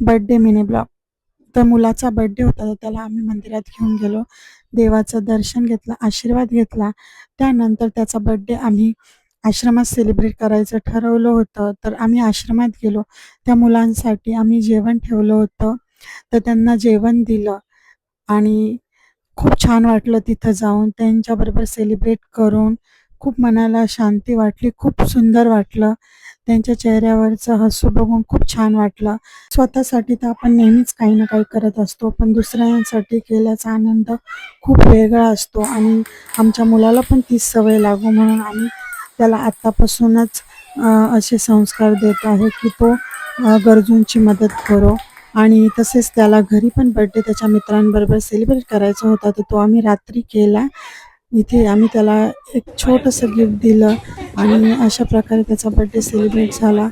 Birthday mini blog. तर मुलाचा birthday होता, तर त्याला आम्ही मंदिरात घेऊन गेलो. देवाचं दर्शन घेतलं, आशीर्वाद घेतला. त्यानंतर त्याचा बर्थडे आम्ही आश्रमात सेलिब्रेट करायचं ठरवलं होतं. तर आम्ही आश्रमात गेलो. त्या मुलांसाठी आम्ही जेवण ठेवलं होतं. तर त्यांना जेवण दिलं आणि खूप छान वाटलं तिथं जाऊन. त्यांच्याबरोबर सेलिब्रेट करून खूप मनाला शांती वाटली. खूप सुंदर वाटलं. त्यांच्या चेहऱ्यावरचं हसू बघून खूप छान वाटलं. स्वतःसाठी तर आपण नेहमीच काही ना काही करत असतो, पण दुसऱ्यांसाठी केल्याचा आनंद खूप वेगळा असतो आणि आमच्या मुलाला पण तीच सवय लागू म्हणून आम्ही त्याला आत्तापासूनच असे संस्कार देत आहे की तो गरजूंची मदत करो. आणि तसेच त्याला घरी पण बर्थडे त्याच्या मित्रांबरोबर सेलिब्रेट करायचा होता, तर तो आम्ही रात्री केला. इथे आम्ही त्याला एक छोटंसं गिफ्ट दिलं आणि अशा प्रकारे त्याचा बर्थडे सेलिब्रेट झाला.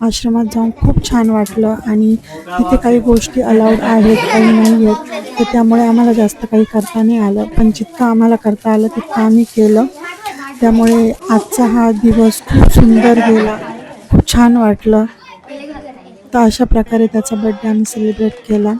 आश्रमात जाऊन खूप छान वाटलं आणि तिथे काही गोष्टी अलाउड आहेत, काही नाही आहेत. तर त्यामुळे आम्हाला जास्त काही करता नाही आलं. पण जितकं आम्हाला करता आलं तितकं आम्ही केलं. त्यामुळे आजचा हा दिवस खूप सुंदर गेला. खूप छान वाटलं. तर अशा प्रकारे त्याचा बर्थडे आम्ही सेलिब्रेट केला.